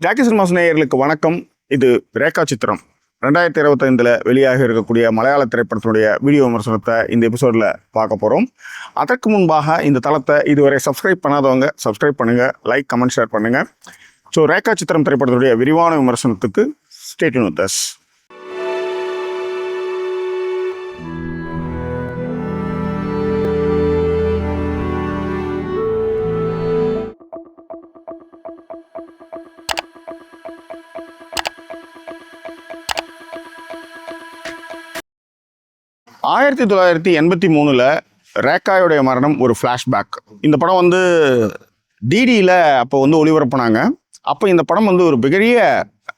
Jackie cinemas நேயர்களுக்கு வணக்கம். இது ரேகா சித்திரம் 2025 வெளியாக இருக்கக்கூடிய மலையாள திரைப்படத்தினுடைய வீடியோ விமர்சனத்தை இந்த எபிசோடில் பார்க்க போகிறோம். அதற்கு முன்பாக இந்த தளத்தை இதுவரை சப்ஸ்கிரைப் பண்ணாதவங்க சப்ஸ்கிரைப் பண்ணுங்கள், லைக், கமெண்ட், ஷேர் பண்ணுங்கள். ஸோ ரேகா சித்திரம் திரைப்படத்தினுடைய விரிவான விமர்சனத்துக்கு ஸ்டே டியூன் வித் அஸ். ஆயிரத்தி 1983 ரேகாயோடைய மரணம் ஒரு ஃப்ளாஷ்பேக். இந்த படம் வந்து டிடியில் அப்போ வந்து ஒளிபரப்புனாங்க. அப்போ இந்த படம் வந்து ஒரு பெரிய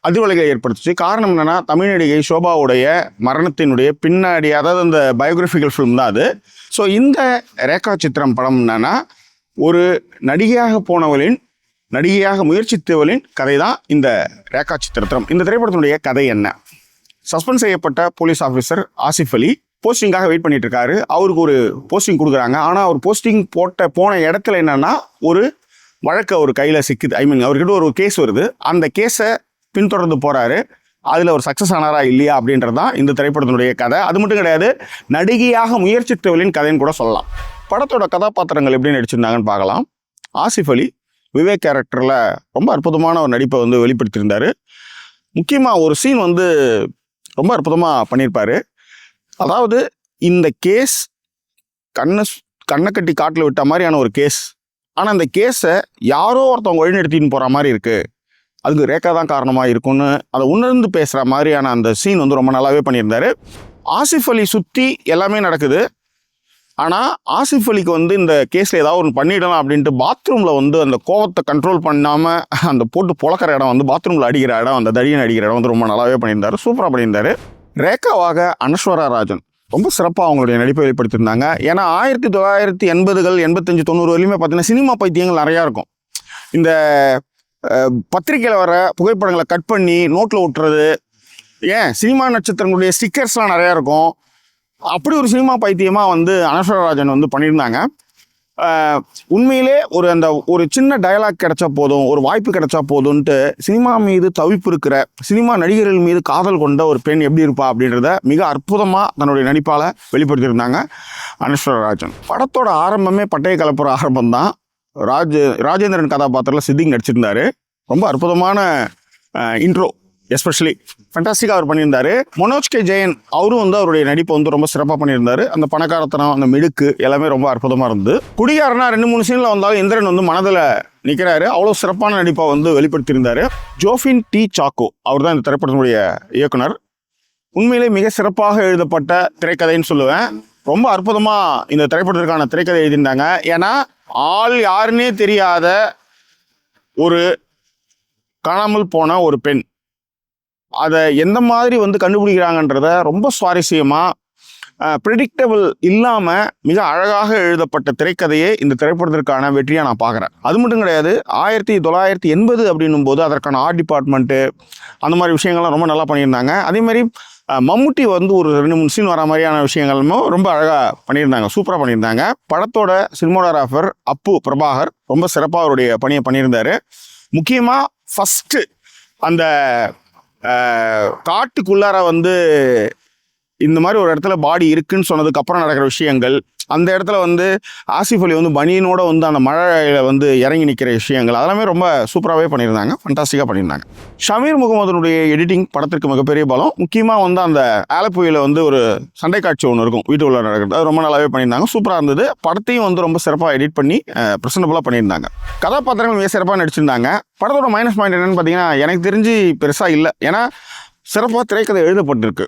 அதிர்வலைகளை ஏற்படுத்துச்சு. காரணம் என்னென்னா, தமிழ் நடிகை ஷோபாவுடைய மரணத்தினுடைய பின்னாடி, அதாவது அந்த பயோகிராஃபிக்கல் ஃபிலிம் தான் அது. ஸோ இந்த ரேகா சித்திரம் படம் என்னன்னா, ஒரு நடிகையாக போனவளின், நடிகையாக முயற்சித்தவளின் கதை தான் இந்த ரேகா சித்திரம். இந்த திரைப்படத்தினுடைய கதை என்ன? சஸ்பெண்ட் செய்யப்பட்ட police officer Asif Ali போஸ்டிங்காக wait பண்ணிட்டு இருக்காரு. அவருக்கு ஒரு போஸ்டிங் கொடுக்குறாங்க. ஆனால் அவர் போஸ்டிங் போன இடத்துல என்னன்னா, ஒரு வழக்கு அவர் கையில் சிக்குது. அவர்கிட்ட ஒரு கேஸ் வருது. அந்த கேஸை பின்தொடர்ந்து போறாரு. அதில் ஒரு சக்ஸஸ் ஆனாரா இல்லையா அப்படின்றது தான் இந்த திரைப்படத்தினுடைய கதை. அது மட்டும் கிடையாது, நடிகையாக முயற்சித்தவளின் கதைன்னு கூட சொல்லலாம். படத்தோட கதாபாத்திரங்கள் எப்படி நடிச்சிருந்தாங்கன்னு பார்க்கலாம். ஆசிஃப் அலி விவேக் கேரக்டரில் ரொம்ப அற்புதமான ஒரு நடிப்பை வந்து வெளிப்படுத்தியிருந்தார். முக்கியமாக ஒரு சீன் வந்து ரொம்ப அற்புதமாக பண்ணியிருப்பார். அதாவது இந்த கேஸ் கண்ணை கட்டி காட்டில் விட்ட மாதிரியான ஒரு கேஸ். ஆனால் அந்த கேஸை யாரோ ஒருத்தவங்க வழிநடத்தின்னு போகிற மாதிரி இருக்குது. அதுக்கு ரேகா தான் காரணமாக இருக்கும்னு அதை உணர்ந்து பேசுகிற மாதிரியான அந்த சீன் வந்து ரொம்ப நல்லாவே பண்ணியிருந்தார். ஆசிஃப் அலி சுற்றி எல்லாமே நடக்குது. ஆனால் ஆசிஃப் அலிக்கு வந்து இந்த கேஸில் ஏதாவது ஒன்று பண்ணிடலாம் அப்படின்ட்டு பாத்ரூமில் வந்து அந்த கோவத்தை கண்ட்ரோல் பண்ணாமல் அந்த போட்டு பொழக்கிற இடம் வந்து பாத்ரூமில் அடிக்கிற இடம், அந்த தடியன் அடிக்கிற இடம் வந்து ரொம்ப நல்லாவே பண்ணியிருந்தார். சூப்பராக பண்ணியிருந்தார். ரேகாவாக அனஸ்வரா ராஜன் ரொம்ப சிறப்பாக அவங்களுடைய நடிப்பை வெளிப்படுத்தியிருந்தாங்க. ஏன்னா 1980கள் 85 90 வரையுமே பார்த்தீங்கன்னா சினிமா பைத்தியங்கள் நிறையா இருக்கும். இந்த பத்திரிக்கையில் வர புகைப்படங்களை கட் பண்ணி நோட்டில் விட்டுறது, ஏன் சினிமா நட்சத்திரங்களுடைய ஸ்டிக்கர்ஸ்லாம் நிறையா இருக்கும். அப்படி ஒரு சினிமா பைத்தியமாக வந்து அனஸ்வரா ராஜன் வந்து பண்ணியிருந்தாங்க. உண்மையிலே ஒரு சின்ன டயலாக் கிடைச்சா போதும், ஒரு வாய்ப்பு கிடைச்சா போதும்ன்ட்டு சினிமா மீது தவிப்பு இருக்கிற, சினிமா நடிகர்கள் மீது காதல் கொண்ட ஒரு பெண் எப்படி இருப்பா அப்படின்றத மிக அற்புதமாக தன்னுடைய நடிப்பால் வெளிப்படுத்தியிருந்தாங்க அனஸ்வரா ராஜன். படத்தோட ஆரம்பமே பட்டைய கலப்புற ஆரம்பம் தான். ராஜேந்திரன் கதாபாத்திரத்தில் சித்திக் நடிச்சிருந்தாரு. ரொம்ப அற்புதமான இன்ட்ரோ, எஸ்பெஷலி ஃபண்டாஸ்டிக்காக அவர் பண்ணியிருந்தார். மனோஜ் கே ஜெயன் அவரும் வந்து அவருடைய நடிப்பை வந்து ரொம்ப சிறப்பாக பண்ணியிருந்தார். அந்த பணக்காரத்தனம், அந்த மிடுக்கு எல்லாமே ரொம்ப அற்புதமாக இருந்தது. குடிகாரனா 2-3 சீனில் வந்தாலும் இந்திரன் வந்து மனதில் நிற்கிறாரு. அவ்வளோ சிறப்பான நடிப்பை வந்து வெளிப்படுத்தியிருந்தார். ஜோஃபின் டி சாக்கோ அவர் தான் இந்த திரைப்படத்தினுடைய இயக்குனர். உண்மையிலே மிக சிறப்பாக எழுதப்பட்ட திரைக்கதைன்னு சொல்லுவேன். ரொம்ப அற்புதமாக இந்த திரைப்படத்திற்கான திரைக்கதை எழுதியிருந்தாங்க. ஏன்னா ஆள் யாருன்னே தெரியாத ஒரு காணாமல் போன ஒரு பெண், அதை எந்த மாதிரி வந்து கண்டுபிடிக்கிறாங்கன்றத ரொம்ப சுவாரஸ்யமாக, ப்ரெடிக்டபிள் இல்லாமல் மிக அழகாக எழுதப்பட்ட திரைக்கதையே இந்த திரைப்படத்திற்கான வெற்றியாக நான் பார்க்குறேன். அது மட்டும் கிடையாது, 1980 அப்படின்னும் போது அதற்கான ஆர்ட் டிபார்ட்மெண்ட்டு அந்த மாதிரி விஷயங்கள்லாம் ரொம்ப நல்லா பண்ணியிருந்தாங்க. அதேமாதிரி மம்முட்டி வந்து ஒரு 2-3 சீன் வர மாதிரியான விஷயங்களும் ரொம்ப அழகாக பண்ணியிருந்தாங்க, சூப்பராக பண்ணியிருந்தாங்க. படத்தோட சினிமோகிராஃபர் அப்பு பிரபாகர் ரொம்ப சிறப்பாக அவருடைய பணியை பண்ணியிருந்தார். முக்கியமாக ஃபஸ்ட்டு அந்த காட்டுக்குள்ளார வந்து இந்த மாதிரி ஒரு இடத்துல பாடி இருக்குன்னு சொன்னதுக்கு அப்புறம் நடக்கிற விஷயங்கள், அந்த இடத்துல வந்து ஆசிஃப் அலி வந்து பனியனோட வந்து அந்த மழையில வந்து இறங்கி நிற்கிற விஷயங்கள், அதெல்லாமே ரொம்ப சூப்பராகவே பண்ணியிருந்தாங்க, ஃபண்டாஸ்டிக்காக பண்ணியிருந்தாங்க. ஷமீர் முகமதுனுடைய எடிட்டிங் படத்திற்கு மிகப்பெரிய பலம். முக்கியமாக வந்து அந்த ஆலப்புயில் வந்து ஒரு சண்டை காட்சி ஒன்று இருக்கும் வீட்டுக்குள்ள நடக்கிறது, அது ரொம்ப நல்லாவே பண்ணியிருந்தாங்க, சூப்பராக இருந்தது. படத்தையும் வந்து ரொம்ப சிறப்பாக எடிட் பண்ணி ப்ரெசன்டபுளாக பண்ணியிருந்தாங்க. கதாபாத்திரங்கள் மிக சிறப்பாக நடிச்சிருந்தாங்க. படத்தோட மைனஸ் பாயிண்ட் என்னென்னு பார்த்தீங்கன்னா, எனக்கு தெரிஞ்சு பெருசாக இல்லை. ஏன்னா சிறப்பாக திரைக்கதை எழுதப்பட்டிருக்கு.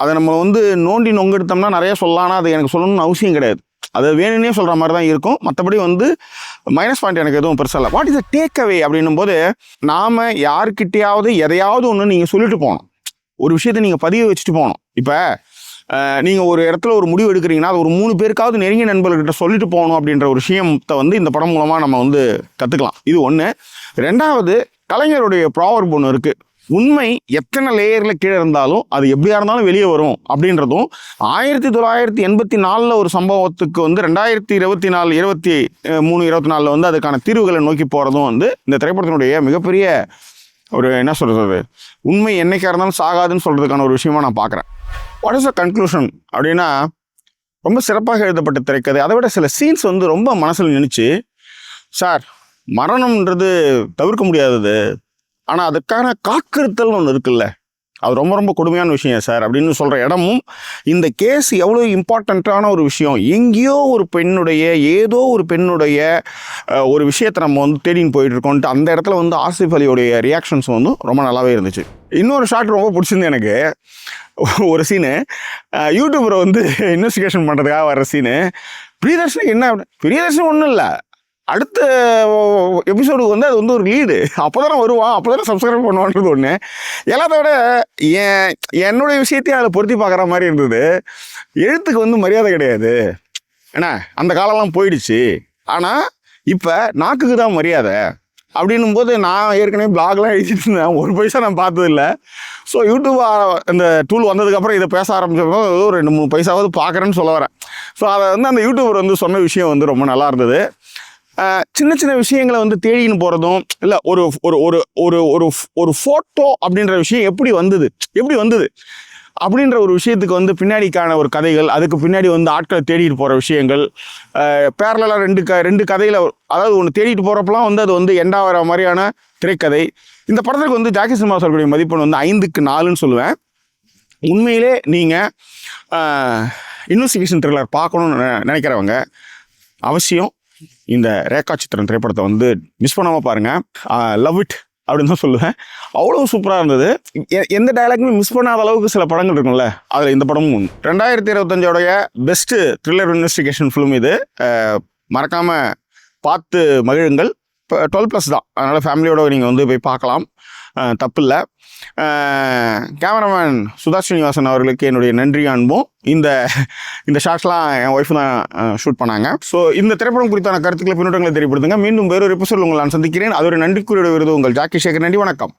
அதை நம்ம வந்து நோண்டி நொங்கெடுத்தோம்னா நிறைய சொல்லலாம்னா அது எனக்கு சொல்லணும்னு அவசியம் கிடையாது. அதை வேணும்னே சொல்கிற மாதிரி தான் இருக்கும். மற்றபடி வந்து மைனஸ் பாயிண்ட் எனக்கு எதுவும் பெருசாக இல்லை. What is the take away அப்படின்னும் போது, நாம் யாருக்கிட்டையாவது எதையாவது ஒன்று நீங்கள் சொல்லிட்டு போகணும். ஒரு விஷயத்தை நீங்கள் பதிவு வச்சுட்டு போகணும். இப்போ நீங்கள் ஒரு இடத்துல ஒரு முடிவு எடுக்கிறீங்கன்னா அது ஒரு 3 பேருக்காவது நெருங்கிய நண்பர்கிட்ட சொல்லிட்டு போகணும் அப்படின்ற ஒரு விஷயத்தை வந்து இந்த படம் மூலமாக நம்ம வந்து கற்றுக்கலாம். இது ஒன்று. ரெண்டாவது, கலைஞருடைய ப்ராவர்ப் ஒன்று இருக்குது. உண்மை எத்தனை லேயரில் கீழே இருந்தாலும் அது எப்படியா இருந்தாலும் வெளியே வரும் அப்படின்றதும் 1984 ஒரு சம்பவத்துக்கு வந்து 2024 23 24 வந்து அதுக்கான தீர்வுகளை நோக்கி போகிறதும் வந்து இந்த திரைப்படத்தினுடைய மிகப்பெரிய ஒரு என்ன சொல்கிறது, உண்மை என்னைக்காக இருந்தாலும் சாகாதுன்னு சொல்கிறதுக்கான ஒரு விஷயமா நான் பார்க்குறேன். வாட் இஸ் த கன்க்ளூஷன் அப்படின்னா, ரொம்ப சிறப்பாக எழுதப்பட்ட திரைக்கதை. அதை விட சில சீன்ஸ் வந்து ரொம்ப மனசில் நினைச்சு, சார் மரணம்ன்றது தவிர்க்க முடியாதது, ஆனால் அதுக்கான காக்கிருத்தல்னு ஒன்று இருக்குல்ல, அது ரொம்ப ரொம்ப கொடுமையான விஷயம் சார் அப்படின்னு சொல்கிற இடமும், இந்த கேஸ் எவ்வளோ இம்பார்ட்டண்ட்டான ஒரு விஷயம், எங்கேயோ ஒரு பெண்ணுடைய ஏதோ ஒரு பெண்ணுடைய ஒரு விஷயத்தை நம்ம வந்து தேடின்னு போயிட்டு இருக்கோன்ட்டு அந்த இடத்துல வந்து ஆசிஃப் அலியோடைய ரியாக்ஷன்ஸ் வந்து ரொம்ப நல்லாவே இருந்துச்சு. இன்னொரு ஷாட் ரொம்ப பிடிச்சிருந்து எனக்கு. ஒரு சீனு யூடியூபரை வந்து இன்வெஸ்டிகேஷன் பண்ணுறதுக்காக வர்ற சீனு, பிரியதர்ஷனுக்கு என்ன, பிரியதர்ஷன் ஒன்றும் இல்லை, அடுத்த எபிசோடுக்கு வந்து அது வந்து ஒரு லீடு, அப்போ தானே வருவான், அப்போ தானே சப்ஸ்கிரைப் பண்ணுவான்றது ஒன்று. எல்லாத்த விட என்னுடைய விஷயத்தையும் அதில் பொருத்தி பார்க்குற மாதிரி இருந்தது. எழுத்துக்கு வந்து மரியாதை கிடையாது, ஏன்னா அந்த காலம்லாம் போயிடுச்சு, ஆனால் இப்போ நாக்குக்கு தான் மரியாதை அப்படின்னும் போது, நான் ஏற்கனவே பிளாக்லாம் எழுதிட்டு இருந்தேன், ஒரு பைசா நான் பார்த்ததில்ல. ஸோ யூடியூப் இந்த டூல் வந்ததுக்கப்புறம் இதை பேச ஆரம்பிச்சப்போ ஒரு 2-3 பைசாவது பார்க்குறேன்னு சொல்ல வரேன். ஸோ அதை வந்து அந்த யூடியூபர் வந்து சொன்ன விஷயம் வந்து ரொம்ப நல்லா இருந்தது. சின்ன சின்ன விஷயங்களை வந்து தேடின்னு போகிறதும் இல்லை, ஒரு ஒரு ஒரு ஒரு ஒரு ஒரு ஃபோட்டோ அப்படின்ற விஷயம் எப்படி வந்தது அப்படின்ற ஒரு விஷயத்துக்கு வந்து பின்னாடிக்கான ஒரு கதைகள், அதுக்கு பின்னாடி வந்து ஆட்களை தேடிட்டு போகிற விஷயங்கள், பேரலாக ரெண்டு கதையில், அதாவது ஒன்று தேடிட்டு போகிறப்பெல்லாம் வந்து அது வந்து எண்டாகிற மாதிரியான திரைக்கதை. இந்த படத்துக்கு வந்து ஜாக்கி சினிமா சொல்லக்கூடிய மதிப்பெண் வந்து 5க்கு 4ன்னு சொல்லுவேன். உண்மையிலே நீங்கள் இன்வெஸ்டிகேஷன் த்ரில்லர் பார்க்கணுன்னு நினைக்கிறவங்க அவசியம் இந்த ரேகா சித்திரன் திரைப்படத்தை வந்து மிஸ் பண்ணாமல் பாருங்கள். லவ் இட் அப்படின்னு தான் சொல்லுவேன். அவ்வளோ சூப்பராக இருந்தது. எந்த டைலாக்குமே மிஸ் பண்ணாத அளவுக்கு சில படங்கள் இருக்கும்ல, அதில் இந்த படமும் ஒன்று. 2025 பெஸ்ட்டு த்ரில்லர் இன்வெஸ்டிகேஷன் ஃபிலிம் இது. மறக்காமல் பார்த்து மகிழுங்கள். இப்போ 12+ தான், அதனால் ஃபேமிலியோடு நீங்கள் வந்து போய் பார்க்கலாம், தப்பில்லை. கேமராமேன் சுதா ஸ்ரீனிவாசன் அவர்களுக்கு என்னுடைய நன்றி அன்பும். இந்த ஷாட்ஸ்லாம் என் ஒய்ஃபு தான் ஷூட் பண்ணாங்க. ஸோ இந்த திரைப்படம் குறித்தான கருத்துக்களை, பின்னோட்டங்களை தெரியப்படுத்துங்க. மீண்டும் வேறொரு எபிசோட் உங்களை நான் சந்திக்கிறேன். அது ஒரு நன்றிக்குரிய விருது உங்கள் ஜாக்கி சேகர். நன்றி, வணக்கம்.